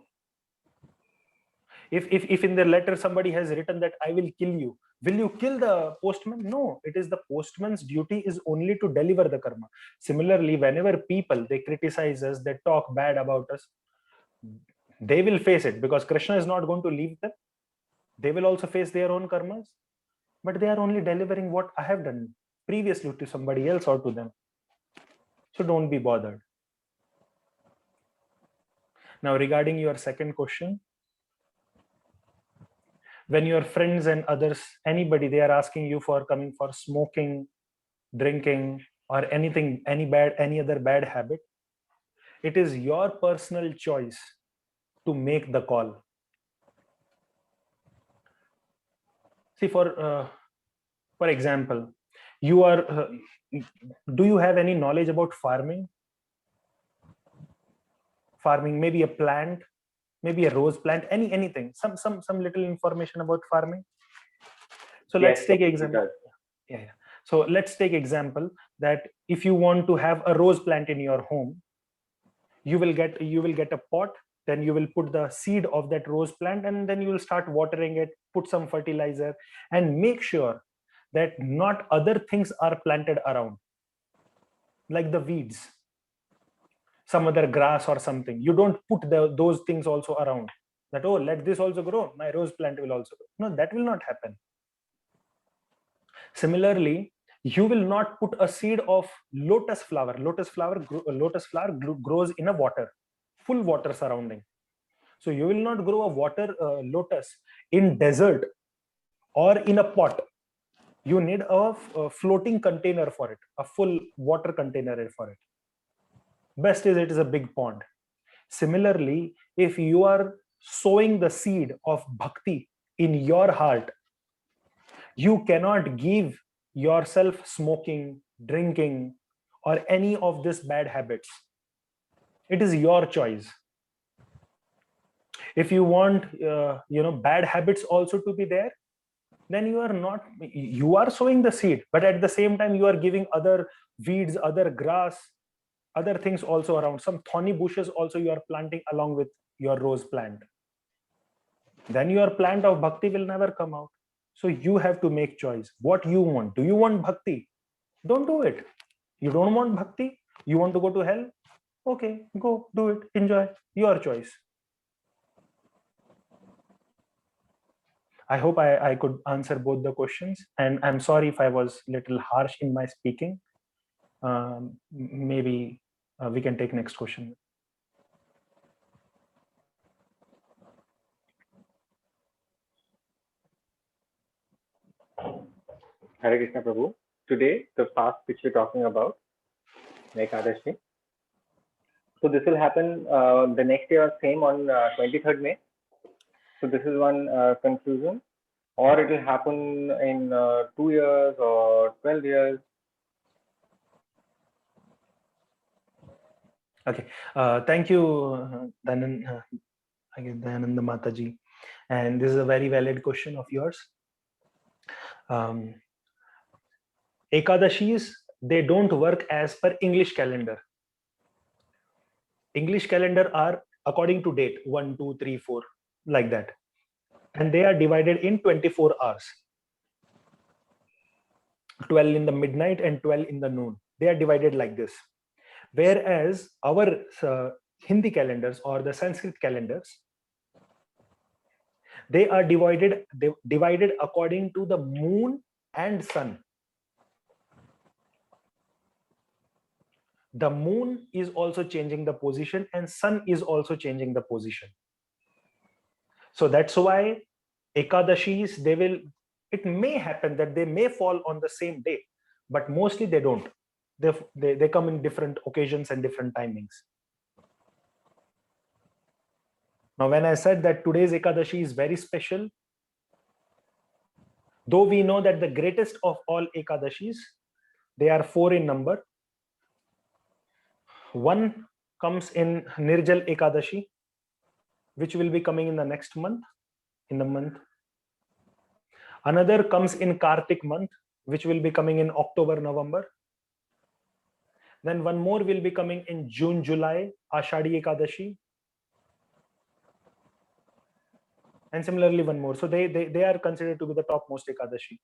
S1: If in the letter somebody has written that I will kill you, will you kill the postman? No. It is the postman's duty is only to deliver the karma. Similarly, whenever people they criticize us, they talk bad about us, they will face it, because Krishna is not going to leave them. They will also face their own karmas, but they are only delivering what I have done previously to somebody else or to them. So don't be bothered. Now, regarding your second question, when your friends and others, anybody, they are asking you for coming for smoking, drinking, or anything, any other bad habit, it is your personal choice to make the call. See, for example, you are do you have any knowledge about farming? Maybe a plant, maybe a rose plant, anything, some little information about farming. So let's take example. Yeah. So let's take example that if you want to have a rose plant in your home, you will get a pot, then you will put the seed of that rose plant, and then you will start watering it, put some fertilizer, and make sure that not other things are planted around, like the weeds, some other grass or something. You don't put those things also around, that, oh, let this also grow, my rose plant will also grow. No, that will not happen. Similarly, you will not put a seed of lotus flower. Lotus flower grows in a water, full water surrounding. So you will not grow a water lotus in desert or in a pot. You need a floating container for it, a full water container for it. Best is it is a big pond. Similarly, if you are sowing the seed of bhakti in your heart, you cannot give yourself smoking, drinking, or any of these bad habits. It is your choice. If you want bad habits also to be there, then you are sowing the seed, but at the same time you are giving other weeds, other grass, other things also around, some thorny bushes also you are planting along with your rose plant. Then your plant of bhakti will never come out. So you have to make choice what you want. Do you want bhakti? Don't do it. You don't want bhakti? You want to go to hell? Okay, go do it, enjoy, your choice. I hope I could answer both the questions, and I'm sorry if I was a little harsh in my speaking. Maybe we can take next question.
S2: Hare Krishna Prabhu. Today, the fast which we're talking about, Ekadashi. So this will happen the next year, same on 23rd May. So this is one conclusion. Or it will happen in 2 years or 12 years.
S1: Okay. Thank you, Dayananda Mataji. And this is a very valid question of yours. Ekadashis, they don't work as per English calendar. English calendar are according to date, 1, 2, 3, 4, like that. And they are divided in 24 hours. 12 in the midnight and 12 in the noon. They are divided like this. Whereas our Hindi calendars or the Sanskrit calendars, they are divided according to the moon and sun. The moon is also changing the position and sun is also changing the position. So that's why Ekadashis, it may happen that they may fall on the same day, but mostly they don't. They come in different occasions and different timings. Now, when I said that today's Ekadashi is very special, though we know that the greatest of all Ekadashis, they are 4 in number. One comes in Nirjal Ekadashi, which will be coming in the next month, Another comes in Kartik month, which will be coming in October, November. Then one more will be coming in June, July, Ashadi Ekadashi. And similarly, one more. So they are considered to be the topmost Ekadashi.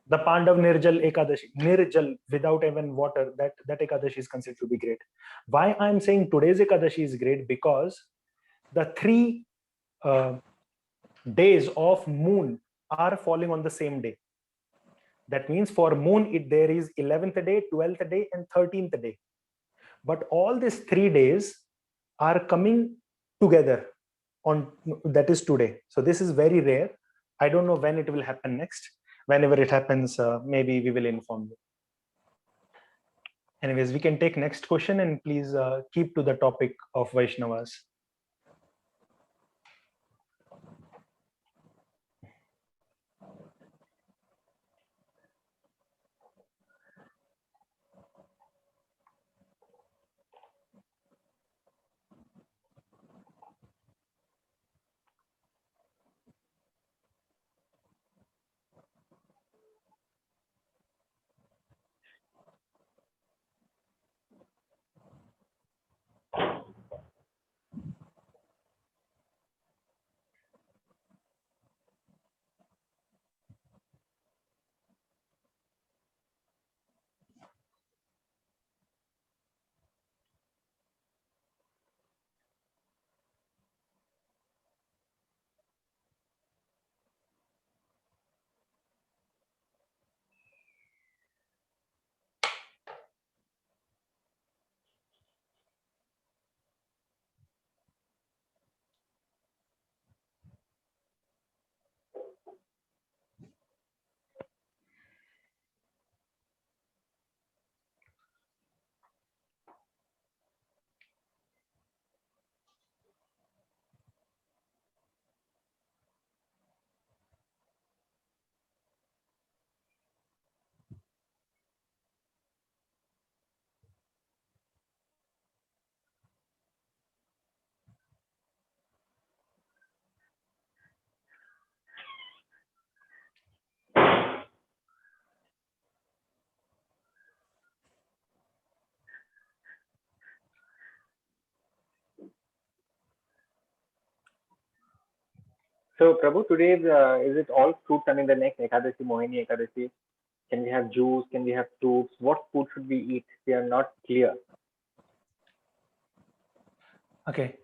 S1: The Pandav Nirjal Ekadashi, Nirjal, without even water, that Ekadashi is considered to be great. Why I'm saying today's Ekadashi is great? Because the 3 days of moon are falling on the same day. That means for moon, there is 11th day, 12th day, and 13th day. But all these 3 days are coming together on, that is today. So this is very rare. I don't know when it will happen next. Whenever it happens, maybe we will inform you. Anyways, we can take next question, and please keep to the topic of Vaishnavas.
S2: So, Prabhu, today is it all fruits? I mean, the next Ekadashi, Mohini Ekadashi, can we have juice? Can we have fruits? What food should we eat? We are not clear.
S1: Okay.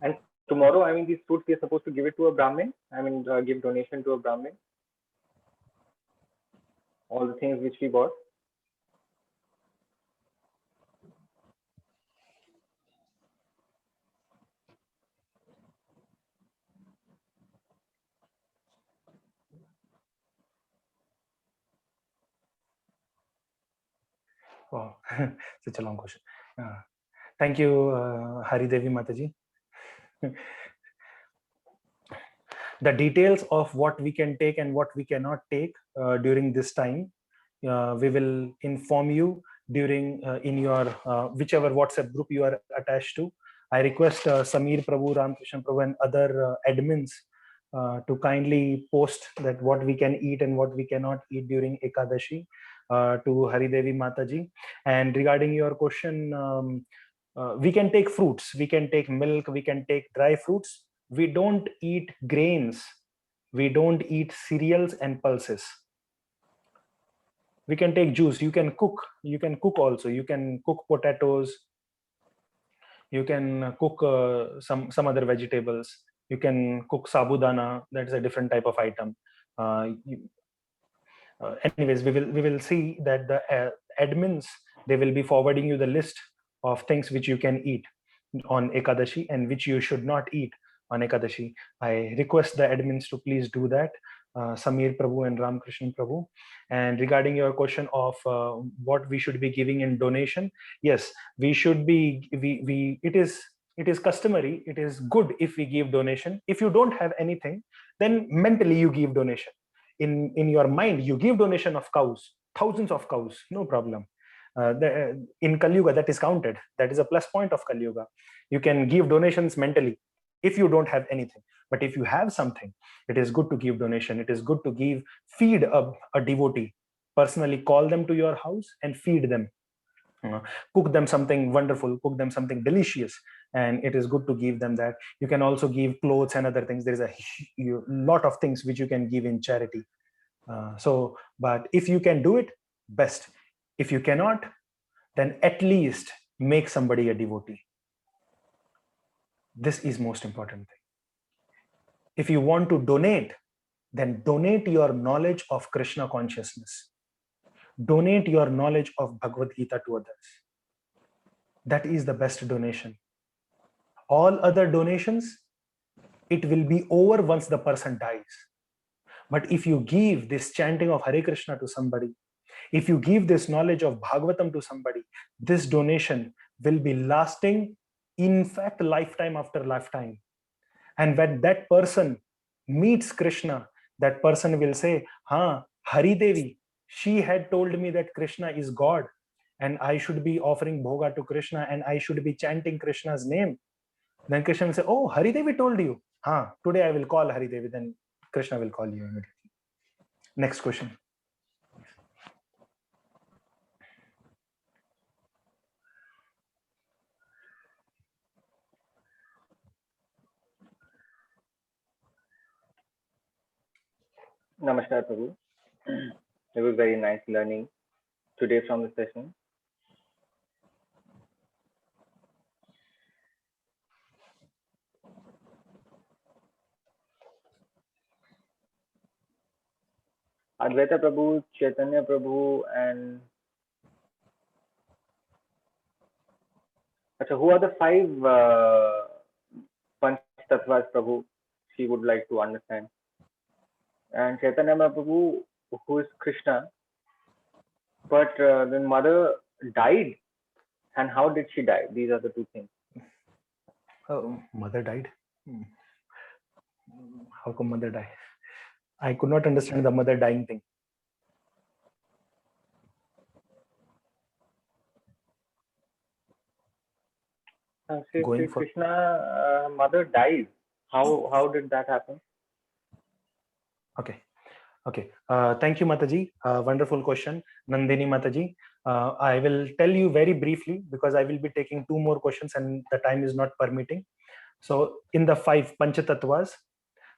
S2: And tomorrow, I mean, these fruits we are supposed to give it to a Brahmin. I mean, give donation to a Brahmin. All the things which we bought.
S1: Wow, such a long question. Thank you, Hari Devi Mataji. The details of what we can take and what we cannot take during this time, we will inform you during in your whichever WhatsApp group you are attached to. I request Samir Prabhu, Ramkrishna Prabhu, and other admins to kindly post that what we can eat and what we cannot eat during Ekadashi to Hari Devi Mataji. And regarding your question, we can take fruits, we can take milk, we can take dry fruits. We don't eat grains, we don't eat cereals and pulses. We can take juice, you can cook also, you can cook potatoes, you can cook some other vegetables, you can cook sabudana, that's a different type of item. Anyways, we will see that the admins, they will be forwarding you the list of things which you can eat on Ekadashi and which you should not eat on Ekadashi. I request the admins to please do that, Samir Prabhu and Ramkrishna Prabhu. And regarding your question of what we should be giving in donation, yes, we should be, it is customary, it is good if we give donation. If you don't have anything, then mentally you give donation. In your mind, you give donation of cows, thousands of cows, no problem. In Kali Yuga, that is counted. That is a plus point of Kali Yuga. You can give donations mentally if you don't have anything. But if you have something, it is good to give donation. It is good to feed a devotee. Personally call them to your house and feed them. Cook them something wonderful, cook them something delicious, and it is good to give them that. You can also give clothes and other things. There is a lot of things which you can give in charity. But if you can do it, best. If you cannot, then at least make somebody a devotee. This is most important thing. If you want to donate, then donate your knowledge of Krishna consciousness. Donate your knowledge of Bhagavad Gita to others. That is the best donation. All other donations, it will be over once the person dies. But if you give this chanting of Hare Krishna to somebody, if you give this knowledge of Bhagavatam to somebody, this donation will be lasting, in fact, lifetime after lifetime. And when that person meets Krishna, that person will say, Hari Devi, she had told me that Krishna is God and I should be offering bhoga to Krishna and I should be chanting Krishna's name. Then Krishna will say, oh, Hari Devi told you. Today I will call Hari Devi. Then Krishna will call you immediately. Next question.
S2: Namaskar, Prabhu. It was very nice learning today from the session. Advaita Prabhu, Chaitanya Prabhu, and who are the five Panch Tattvas, Prabhu? She would like to understand. And Chaitanya Prabhu, who is Krishna, but the mother died. And how did she die? These are the two things.
S1: Mother died? How come mother died? I could not understand the mother dying thing.
S2: Krishna mother died. How did that happen?
S1: Okay. Thank you, Mataji. Wonderful question. Nandini Mataji. I will tell you very briefly because I will be taking 2 more questions and the time is not permitting. So in the 5 Panchatattvas,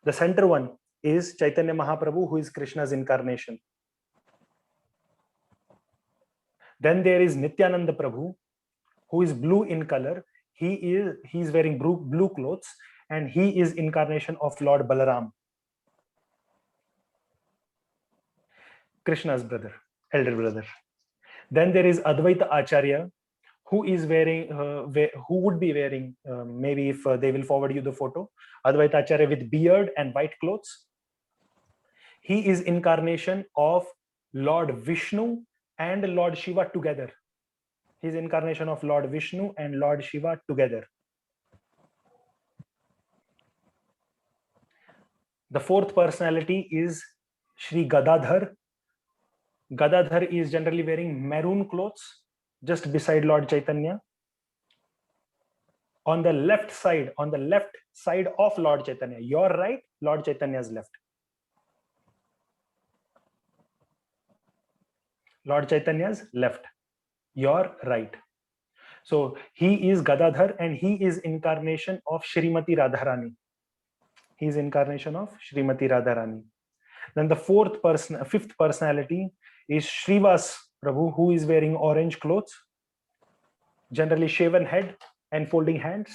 S1: the center one is Chaitanya Mahaprabhu, who is Krishna's incarnation. Then there is Nityananda Prabhu, who is blue in color. He is wearing blue clothes and he is incarnation of Lord Balaram, Krishna's brother, elder brother. Then there is Advaita Acharya, who is wearing, who would be wearing, maybe if they will forward you the photo, Advaita Acharya with beard and white clothes. He is incarnation of Lord Vishnu and Lord Shiva together. He is incarnation of Lord Vishnu and Lord Shiva together. The 4th personality is Shri Gadadhar. Gadadhar is generally wearing maroon clothes just beside Lord Chaitanya. On the left side of Lord Chaitanya, your right, Lord Chaitanya's left. Lord Chaitanya's left, your right. So he is Gadadhar and he is incarnation of Shrimati Radharani. He is incarnation of Shrimati Radharani. Then the 5th personality is Shrivas Prabhu, who is wearing orange clothes, generally shaven head and folding hands.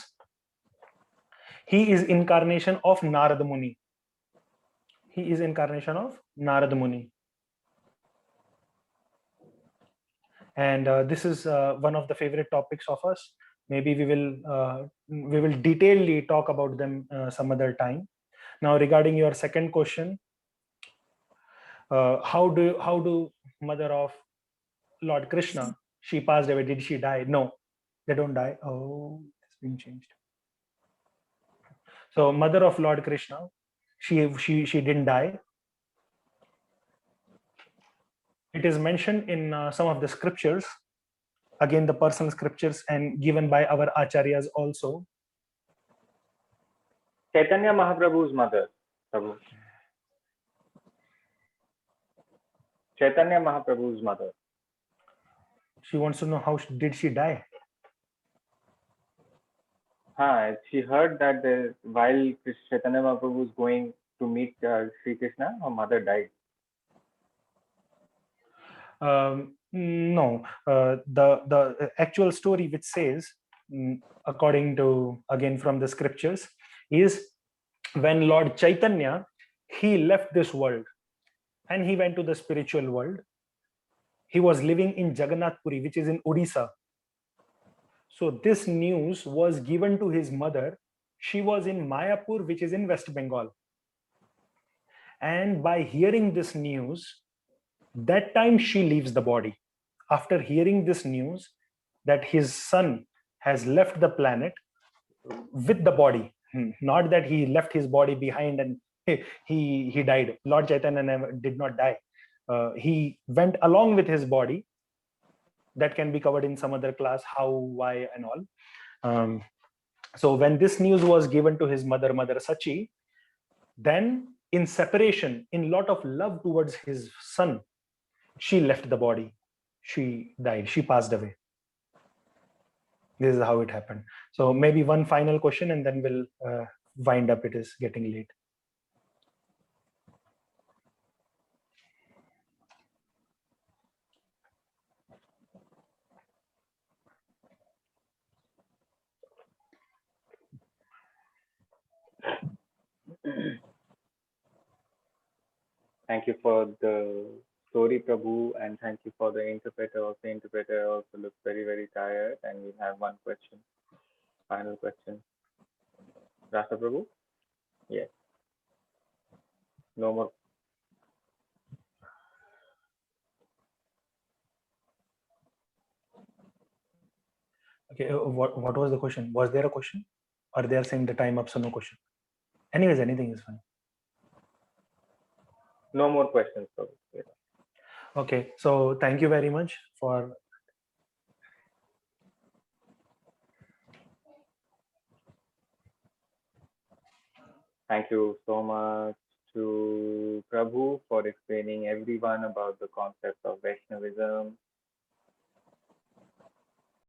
S1: He is incarnation of Narada Muni. He is incarnation of Narada Muni. And this is one of the favorite topics of us. Maybe we will detailedly talk about them some other time. Now, regarding your second question, how do mother of Lord Krishna, she passed away, did she die? No, they don't die. Oh, it's been changed. So mother of Lord Krishna, she didn't die. it is mentioned in some of the scriptures, again the personal scriptures and given by our acharyas also.
S2: Chaitanya Mahaprabhu's mother, Prabhu. Chaitanya Mahaprabhu's mother.
S1: She wants to know how did she die.
S2: She heard that while Chaitanya Mahaprabhu was going to meet Sri Krishna, her mother died.
S1: No, the actual story which says, according to again from the scriptures, is when Lord Chaitanya, he left this world and he went to the spiritual world. He was living in Jagannath Puri, which is in Odisha. So this news was given to his mother. She was in Mayapur, which is in West Bengal. And by hearing this news, that time she leaves the body. After hearing this news that his son has left the planet with the body, not that he left his body behind and he died. Lord Chaitanya did not die. He went along with his body. That can be covered in some other class, how, why, and all. So when this news was given to his mother, Mother Sachi, then in separation, in lot of love towards his son, she left the body. She died. She passed away. This is how it happened. So maybe one final question and then we'll wind up. It is getting late.
S2: Thank you for the story, Prabhu, and thank you for the interpreter. Also, interpreter also looks very, very tired, and we have one question, final question. Rasa Prabhu? Yes. No more.
S1: Okay, what was the question? Was there a question? Or they are saying the time up, so no question? Anyways, anything is fine.
S2: No more questions, Prabhu. Yeah.
S1: Okay, so thank you very much for.
S2: Thank you so much to Prabhu for explaining everyone about the concept of Vaishnavism